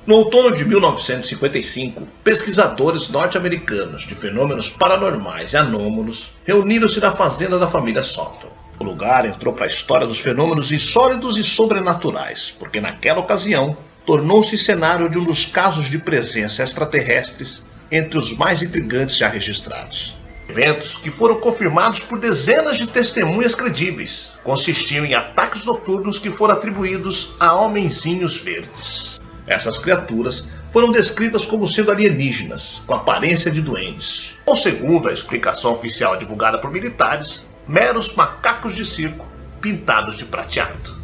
No outono de 1955, pesquisadores norte-americanos de fenômenos paranormais e anômalos reuniram-se na fazenda da família Sutton. O lugar entrou para a história dos fenômenos insólitos e sobrenaturais, porque naquela ocasião tornou-se cenário de um dos casos de presença extraterrestres entre os mais intrigantes já registrados. Eventos que foram confirmados por dezenas de testemunhas credíveis consistiam em ataques noturnos que foram atribuídos a homenzinhos verdes. Essas criaturas foram descritas como sendo alienígenas, com aparência de duendes, ou, segundo a explicação oficial divulgada por militares, meros macacos de circo pintados de prateado.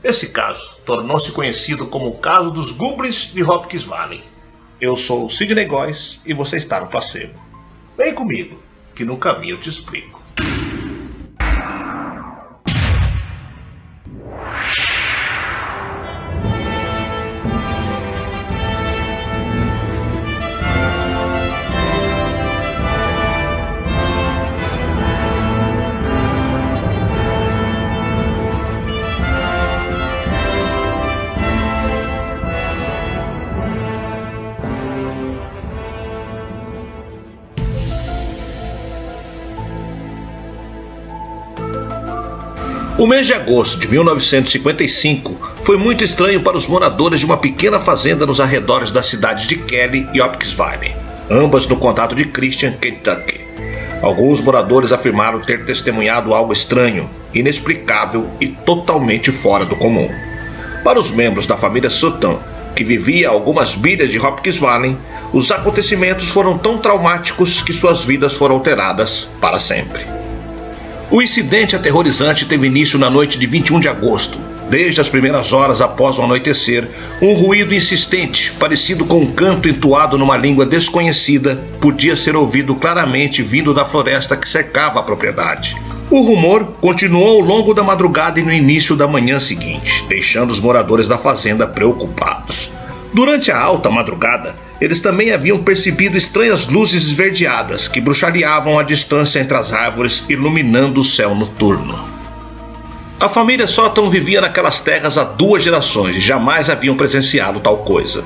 Esse caso tornou-se conhecido como o caso dos Goblins de Hopkins Valley. Eu sou Sidney Góes e você está no Placebo. Vem comigo, que no caminho eu te explico. O mês de agosto de 1955 foi muito estranho para os moradores de uma pequena fazenda nos arredores das cidades de Kelly e Hopkins Valley, ambas no condado de Christian, Kentucky. Alguns moradores afirmaram ter testemunhado algo estranho, inexplicável e totalmente fora do comum. Para os membros da família Sutton, que vivia a algumas milhas de Hopkins Valley, os acontecimentos foram tão traumáticos que suas vidas foram alteradas para sempre. O incidente aterrorizante teve início na noite de 21 de agosto. Desde as primeiras horas após o anoitecer, um ruído insistente, parecido com um canto entoado numa língua desconhecida, podia ser ouvido claramente vindo da floresta que cercava a propriedade. O rumor continuou ao longo da madrugada e no início da manhã seguinte, deixando os moradores da fazenda preocupados. Durante a alta madrugada, eles também haviam percebido estranhas luzes esverdeadas que bruxaleavam a distância entre as árvores, iluminando o céu noturno. A família Sutton vivia naquelas terras há 2 gerações e jamais haviam presenciado tal coisa.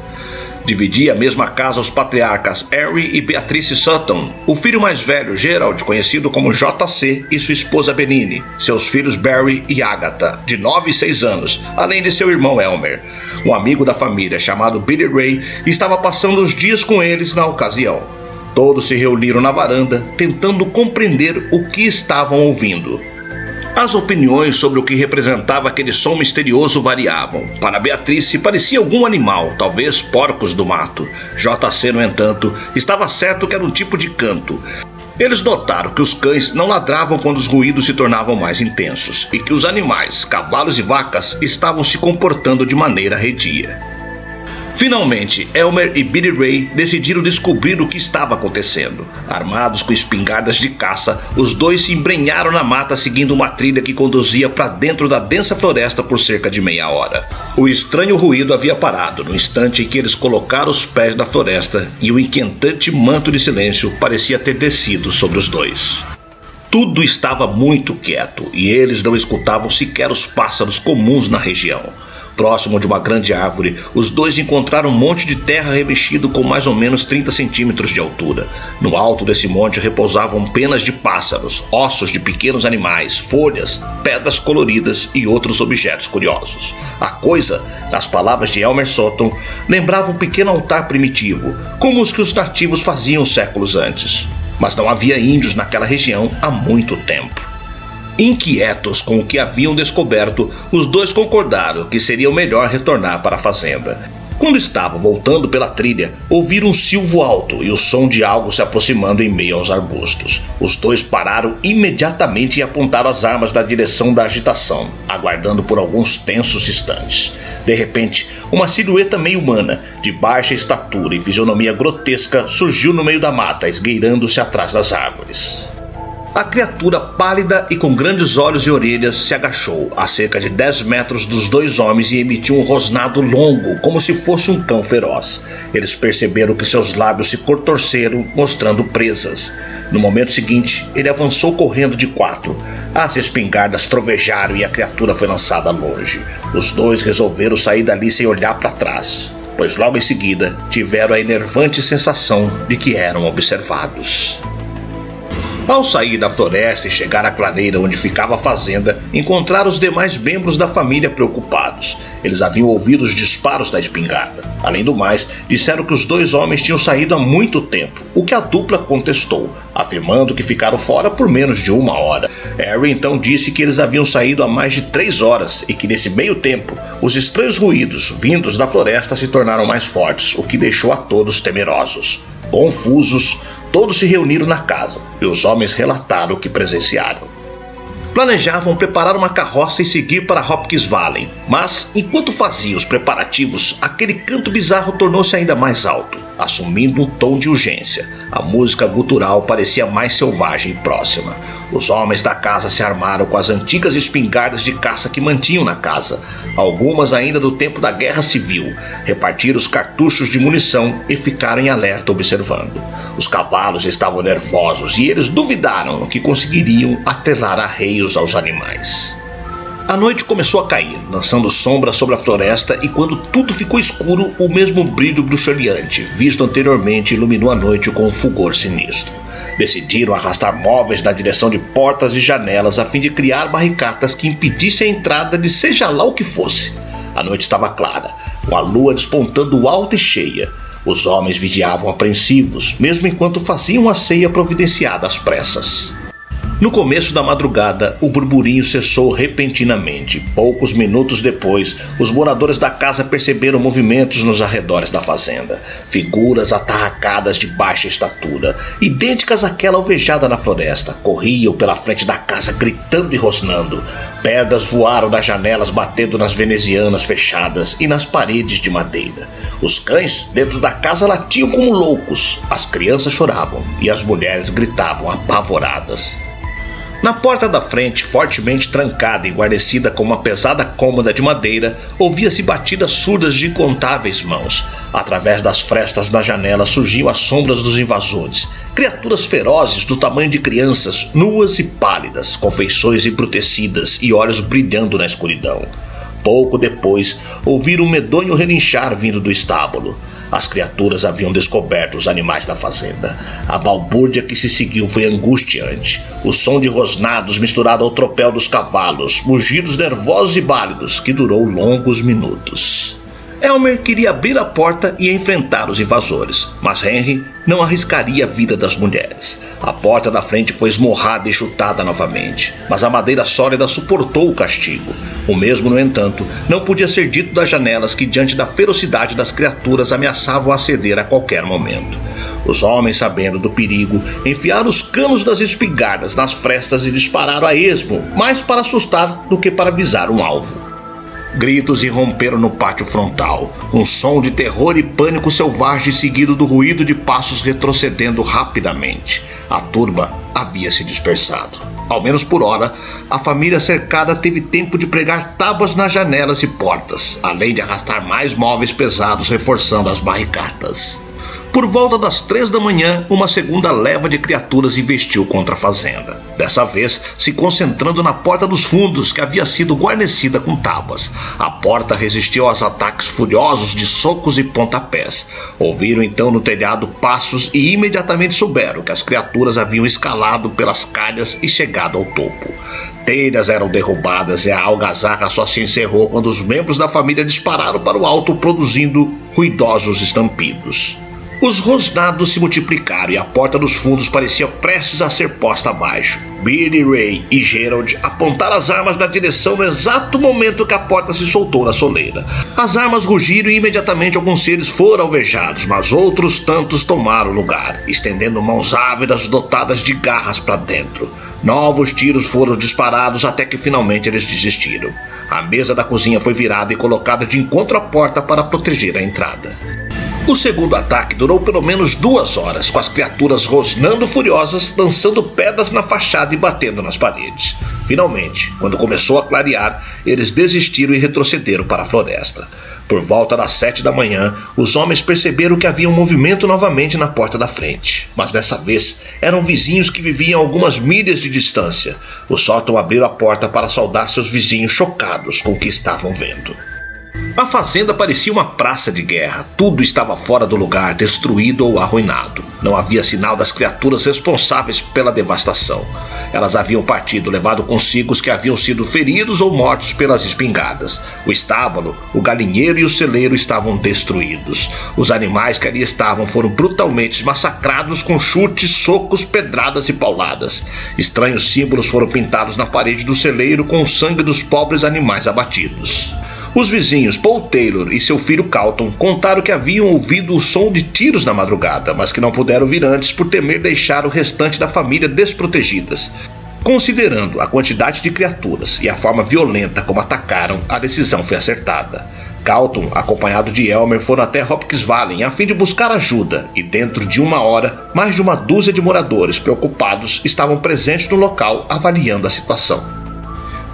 Dividia a mesma casa os patriarcas Harry e Beatrice Sutton, o filho mais velho, Gerald, conhecido como JC, e sua esposa Benine, seus filhos Barry e Agatha, de 9 e 6 anos, além de seu irmão Elmer. Um amigo da família, chamado Billy Ray, estava passando os dias com eles na ocasião. Todos se reuniram na varanda, tentando compreender o que estavam ouvindo. As opiniões sobre o que representava aquele som misterioso variavam. Para Beatrice, parecia algum animal, talvez porcos do mato. JC, no entanto, estava certo que era um tipo de canto. Eles notaram que os cães não ladravam quando os ruídos se tornavam mais intensos, e que os animais, cavalos e vacas, estavam se comportando de maneira arredia. Finalmente, Elmer e Billy Ray decidiram descobrir o que estava acontecendo. Armados com espingardas de caça, os dois se embrenharam na mata seguindo uma trilha que conduzia para dentro da densa floresta por cerca de meia hora. O estranho ruído havia parado no instante em que eles colocaram os pés na floresta e o inquietante manto de silêncio parecia ter descido sobre os dois. Tudo estava muito quieto e eles não escutavam sequer os pássaros comuns na região. Próximo de uma grande árvore, os dois encontraram um monte de terra remexido com mais ou menos 30 centímetros de altura. No alto desse monte repousavam penas de pássaros, ossos de pequenos animais, folhas, pedras coloridas e outros objetos curiosos. A coisa, nas palavras de Elmer Sutton, lembrava um pequeno altar primitivo, como os que os nativos faziam séculos antes. Mas não havia índios naquela região há muito tempo. Inquietos com o que haviam descoberto, os dois concordaram que seria melhor retornar para a fazenda. Quando estavam voltando pela trilha, ouviram um silvo alto e o som de algo se aproximando em meio aos arbustos. Os dois pararam imediatamente e apontaram as armas na direção da agitação, aguardando por alguns tensos instantes. De repente, uma silhueta meio humana, de baixa estatura e fisionomia grotesca, surgiu no meio da mata, esgueirando-se atrás das árvores. A criatura pálida e com grandes olhos e orelhas se agachou a cerca de 10 metros dos dois homens e emitiu um rosnado longo, como se fosse um cão feroz. Eles perceberam que seus lábios se contorceram, mostrando presas. No momento seguinte, ele avançou correndo de 4. As espingardas trovejaram e a criatura foi lançada longe. Os dois resolveram sair dali sem olhar para trás. pois logo em seguida tiveram a enervante sensação de que eram observados. Ao sair da floresta e chegar à clareira onde ficava a fazenda, encontraram os demais membros da família preocupados. Eles haviam ouvido os disparos da espingarda. Além do mais, disseram que os 2 homens tinham saído há muito tempo, o que a dupla contestou, afirmando que ficaram fora por menos de 1 hora. Harry então disse que eles haviam saído há mais de 3 horas e que nesse meio tempo, os estranhos ruídos vindos da floresta se tornaram mais fortes, o que deixou a todos temerosos. Confusos, todos se reuniram na casa e os homens relataram o que presenciaram. Planejavam preparar uma carroça e seguir para Hopkins Valley, mas, enquanto faziam os preparativos, aquele canto bizarro tornou-se ainda mais alto, assumindo um tom de urgência. A música gutural parecia mais selvagem e próxima. Os homens da casa se armaram com as antigas espingardas de caça que mantinham na casa, algumas ainda do tempo da Guerra Civil, repartiram os cartuchos de munição e ficaram em alerta observando. Os cavalos estavam nervosos e eles duvidaram que conseguiriam atrelar arreios aos animais. A noite começou a cair, lançando sombras sobre a floresta, e quando tudo ficou escuro, o mesmo brilho bruxuleante, visto anteriormente, iluminou a noite com um fulgor sinistro. Decidiram arrastar móveis na direção de portas e janelas a fim de criar barricadas que impedissem a entrada de seja lá o que fosse. A noite estava clara, com a lua despontando alta e cheia. Os homens vigiavam apreensivos, mesmo enquanto faziam a ceia providenciada às pressas. No começo da madrugada, o burburinho cessou repentinamente. Poucos minutos depois, os moradores da casa perceberam movimentos nos arredores da fazenda. Figuras atarracadas de baixa estatura, idênticas àquela alvejada na floresta, corriam pela frente da casa gritando e rosnando. Pedras voaram das janelas batendo nas venezianas fechadas e nas paredes de madeira. Os cães dentro da casa latiam como loucos, as crianças choravam e as mulheres gritavam apavoradas. Na porta da frente, fortemente trancada e guarnecida com uma pesada cômoda de madeira, ouvia-se batidas surdas de incontáveis mãos. Através das frestas da janela surgiam as sombras dos invasores, criaturas ferozes do tamanho de crianças, nuas e pálidas, com feições embrutecidas e olhos brilhando na escuridão. Pouco depois, ouviram um medonho relinchar vindo do estábulo. As criaturas haviam descoberto os animais da fazenda. A balbúrdia que se seguiu foi angustiante. O som de rosnados misturado ao tropel dos cavalos, mugidos nervosos e bálidos, que durou longos minutos. Elmer queria abrir a porta e enfrentar os invasores, mas Henry não arriscaria a vida das mulheres. A porta da frente foi esmurrada e chutada novamente, mas a madeira sólida suportou o castigo. O mesmo, no entanto, não podia ser dito das janelas que, diante da ferocidade das criaturas, ameaçavam aceder a qualquer momento. Os homens, sabendo do perigo, enfiaram os canos das espingardas nas frestas e dispararam a esmo, mais para assustar do que para visar um alvo. Gritos irromperam no pátio frontal, um som de terror e pânico selvagem seguido do ruído de passos retrocedendo rapidamente. A turba havia se dispersado. Ao menos por hora, a família cercada teve tempo de pregar tábuas nas janelas e portas, além de arrastar mais móveis pesados reforçando as barricadas. Por volta das 3 da manhã, uma segunda leva de criaturas investiu contra a fazenda. Dessa vez, se concentrando na porta dos fundos, que havia sido guarnecida com tábuas. A porta resistiu aos ataques furiosos de socos e pontapés. Ouviram então no telhado passos e imediatamente souberam que as criaturas haviam escalado pelas calhas e chegado ao topo. Telhas eram derrubadas e a algazarra só se encerrou quando os membros da família dispararam para o alto, produzindo ruidosos estampidos. Os rosnados se multiplicaram e a porta dos fundos parecia prestes a ser posta abaixo. Billy, Ray e Gerald apontaram as armas na direção no exato momento que a porta se soltou na soleira. As armas rugiram e imediatamente alguns seres foram alvejados, mas outros tantos tomaram lugar, estendendo mãos ávidas dotadas de garras para dentro. Novos tiros foram disparados até que finalmente eles desistiram. A mesa da cozinha foi virada e colocada de encontro à porta para proteger a entrada. O segundo ataque durou pelo menos 2 horas, com as criaturas rosnando furiosas, lançando pedras na fachada e batendo nas paredes. Finalmente, quando começou a clarear, eles desistiram e retrocederam para a floresta. Por volta das 7 da manhã, os homens perceberam que havia um movimento novamente na porta da frente. Mas dessa vez, eram vizinhos que viviam a algumas milhas de distância. Os sótão abriram a porta para saudar seus vizinhos chocados com o que estavam vendo. A fazenda parecia uma praça de guerra. Tudo estava fora do lugar, destruído ou arruinado. Não havia sinal das criaturas responsáveis pela devastação. Elas haviam partido, levado consigo os que haviam sido feridos ou mortos pelas espingardas. O estábulo, o galinheiro e o celeiro estavam destruídos. Os animais que ali estavam foram brutalmente massacrados com chutes, socos, pedradas e pauladas. Estranhos símbolos foram pintados na parede do celeiro com o sangue dos pobres animais abatidos. Os vizinhos Paul Taylor e seu filho Carlton contaram que haviam ouvido o som de tiros na madrugada, mas que não puderam vir antes por temer deixar o restante da família desprotegidas. Considerando a quantidade de criaturas e a forma violenta como atacaram, a decisão foi acertada. Carlton, acompanhado de Elmer, foram até Hopkins Valley a fim de buscar ajuda, e dentro de 1 hora, mais de 1 dúzia de moradores preocupados estavam presentes no local avaliando a situação.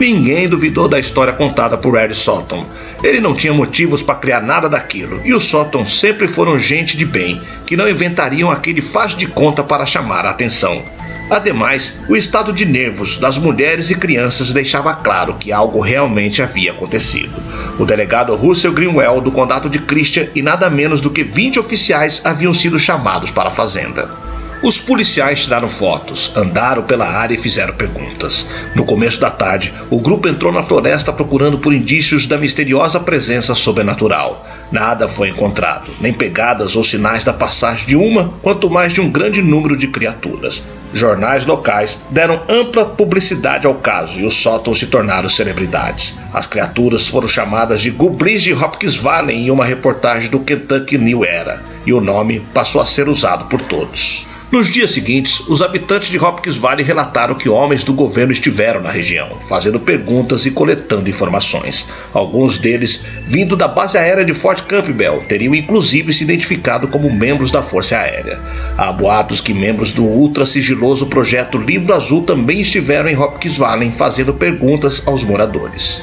Ninguém duvidou da história contada por Harry Sutton. Ele não tinha motivos para criar nada daquilo, e os Sutton sempre foram gente de bem, que não inventariam aquele faz de conta para chamar a atenção. Ademais, o estado de nervos das mulheres e crianças deixava claro que algo realmente havia acontecido. O delegado Russell Greenwell, do condado de Christian, e nada menos do que 20 oficiais haviam sido chamados para a fazenda. Os policiais tiraram fotos, andaram pela área e fizeram perguntas. No começo da tarde, o grupo entrou na floresta procurando por indícios da misteriosa presença sobrenatural. Nada foi encontrado, nem pegadas ou sinais da passagem de uma, quanto mais de um grande número de criaturas. Jornais locais deram ampla publicidade ao caso e os Sutton se tornaram celebridades. As criaturas foram chamadas de Goblins de Hopkins Valley em uma reportagem do Kentucky New Era, e o nome passou a ser usado por todos. Nos dias seguintes, os habitantes de Hopkins Valley relataram que homens do governo estiveram na região, fazendo perguntas e coletando informações. Alguns deles, vindo da base aérea de Fort Campbell, teriam inclusive se identificado como membros da Força Aérea. Há boatos que membros do ultra-sigiloso projeto Livro Azul também estiveram em Hopkins Valley fazendo perguntas aos moradores.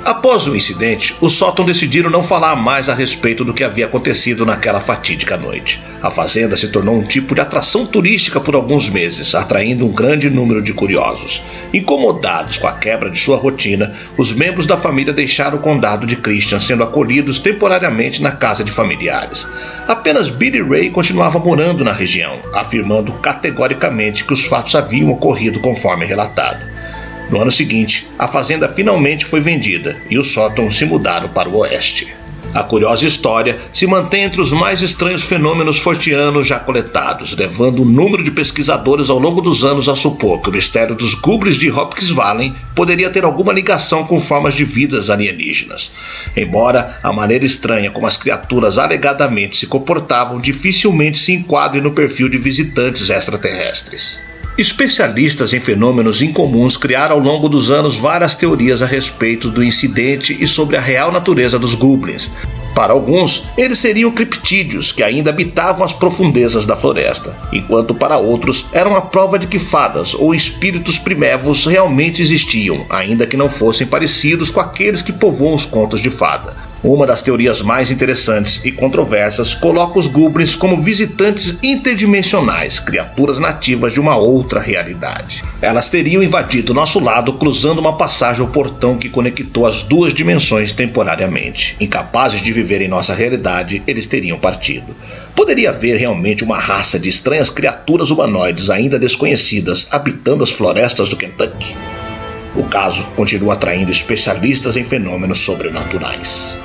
Após o incidente, os Sutton decidiram não falar mais a respeito do que havia acontecido naquela fatídica noite. A fazenda se tornou um tipo de atração turística por alguns meses, atraindo um grande número de curiosos. Incomodados com a quebra de sua rotina, os membros da família deixaram o condado de Christian, sendo acolhidos temporariamente na casa de familiares. Apenas Billy Ray continuava morando na região, afirmando categoricamente que os fatos haviam ocorrido conforme relatado. No ano seguinte, a fazenda finalmente foi vendida e os Sutton se mudaram para o oeste. A curiosa história se mantém entre os mais estranhos fenômenos forteanos já coletados, levando o número de pesquisadores ao longo dos anos a supor que o mistério dos Goblins de Hopkins Valley poderia ter alguma ligação com formas de vidas alienígenas. Embora a maneira estranha como as criaturas alegadamente se comportavam dificilmente se enquadre no perfil de visitantes extraterrestres. Especialistas em fenômenos incomuns criaram ao longo dos anos várias teorias a respeito do incidente e sobre a real natureza dos Goblins. Para alguns, eles seriam criptídeos que ainda habitavam as profundezas da floresta, enquanto para outros eram a prova de que fadas ou espíritos primevos realmente existiam, ainda que não fossem parecidos com aqueles que povoam os contos de fada. Uma das teorias mais interessantes e controversas coloca os Goblins como visitantes interdimensionais, criaturas nativas de uma outra realidade. Elas teriam invadido nosso lado cruzando uma passagem ou portão que conectou as duas dimensões temporariamente. Incapazes de viver em nossa realidade, eles teriam partido. Poderia haver realmente uma raça de estranhas criaturas humanoides ainda desconhecidas habitando as florestas do Kentucky? O caso continua atraindo especialistas em fenômenos sobrenaturais.